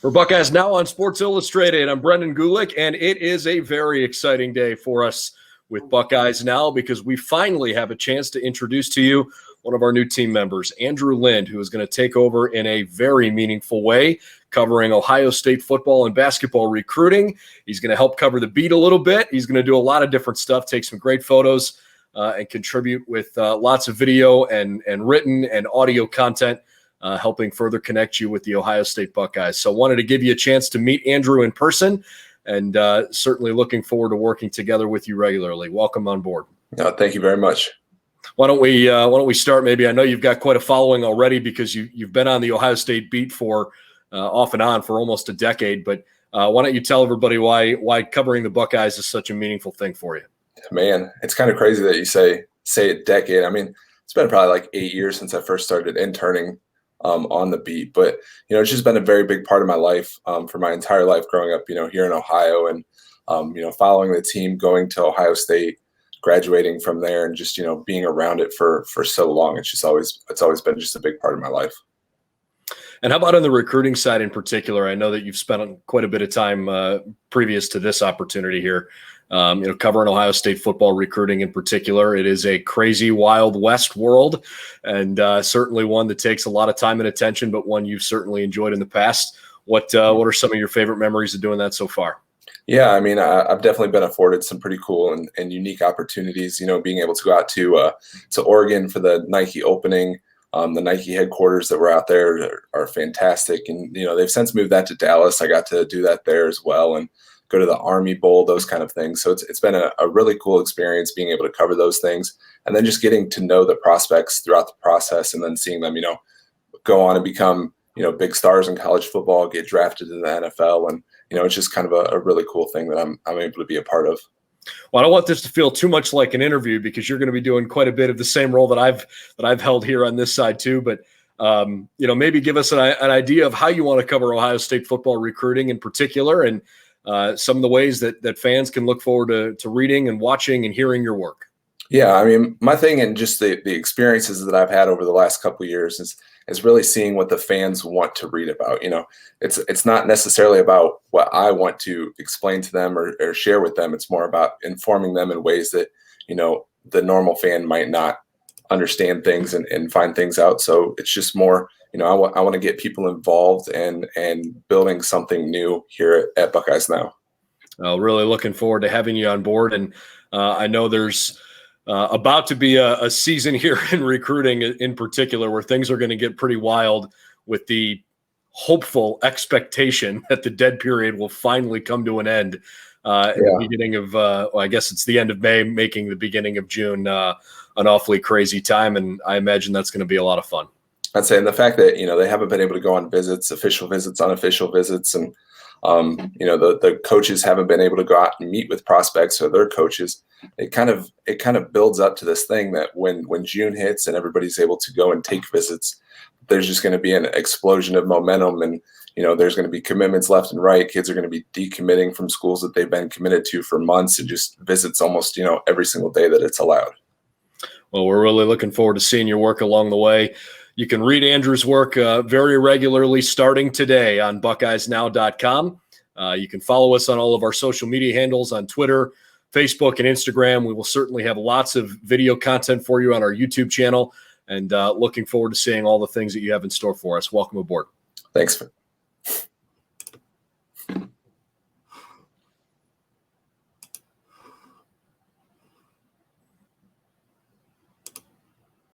For Buckeyes Now on Sports Illustrated, I'm Brendan Gulick, and it is a very exciting day for us with Buckeyes Now because we finally have a chance to introduce to you one of our new team members, Andrew Lind, who is going to take over in a very meaningful way, covering Ohio State football and basketball recruiting. He's going to help cover the beat a little bit. He's going to do a lot of different stuff, take some great photos, and contribute with lots of video and written and audio content, helping further connect you with the Ohio State Buckeyes. So wanted to give you a chance to meet Andrew in person, and certainly looking forward to working together with you regularly. Welcome on board. Thank you very much. Why don't we start? Maybe I know you've got quite a following already because you've been on the Ohio State beat for off and on for almost a decade. But why don't you tell everybody why covering the Buckeyes is such a meaningful thing for you? Man, it's kind of crazy that you say a decade. I mean, it's been probably like 8 years since I first started interning on the beat, but it's just been a very big part of my life for my entire life growing up, here in Ohio, and following the team, going to Ohio State, graduating from there, and just being around it for so long. It's always been just a big part of my life. And how about on the recruiting side in particular? I know that you've spent quite a bit of time previous to this opportunity here, covering Ohio State football recruiting in particular. It is a crazy, wild West world, and certainly one that takes a lot of time and attention, but one you've certainly enjoyed in the past. What are some of your favorite memories of doing that so far? Yeah, I mean, I've definitely been afforded some pretty cool and unique opportunities, being able to go out to Oregon for the Nike opening. The Nike headquarters that were out there are fantastic. And, they've since moved that to Dallas. I got to do that there as well and go to the Army Bowl, those kind of things. So it's been a really cool experience being able to cover those things, and then just getting to know the prospects throughout the process, and then seeing them, go on and become, big stars in college football, get drafted in the NFL. And, it's just kind of a really cool thing that I'm able to be a part of. Well, I don't want this to feel too much like an interview because you're going to be doing quite a bit of the same role that I've held here on this side too. But maybe give us an idea of how you want to cover Ohio State football recruiting in particular, and some of the ways that fans can look forward to reading and watching and hearing your work. Yeah, I mean, my thing and just the experiences that I've had over the last couple of years is really seeing what the fans want to read about. It's not necessarily about what I want to explain to them or share with them. It's more about informing them in ways that, the normal fan might not understand things and find things out. So it's just more, I want to get people involved and building something new here at Buckeyes Now. Really looking forward to having you on board. And I know there's about to be a season here in recruiting in particular where things are going to get pretty wild, with the hopeful expectation that the dead period will finally come to an end at the beginning of, I guess it's the end of May, making the beginning of June an awfully crazy time. And I imagine that's going to be a lot of fun. I'd say, and the fact that, they haven't been able to go on visits, official visits, unofficial visits, and, the coaches haven't been able to go out and meet with prospects or their coaches. It kind of builds up to this thing that when June hits and everybody's able to go and take visits, there's just going to be an explosion of momentum, and there's going to be commitments left and right. Kids are going to be decommitting from schools that they've been committed to for months, and just visits almost every single day that it's allowed. Well, we're really looking forward to seeing your work along the way. You can read Andrew's work very regularly starting today on BuckeyesNow.com. You can follow us on all of our social media handles on Twitter, Facebook, and Instagram. We will certainly have lots of video content for you on our YouTube channel, and looking forward to seeing all the things that you have in store for us. Welcome aboard. Thanks.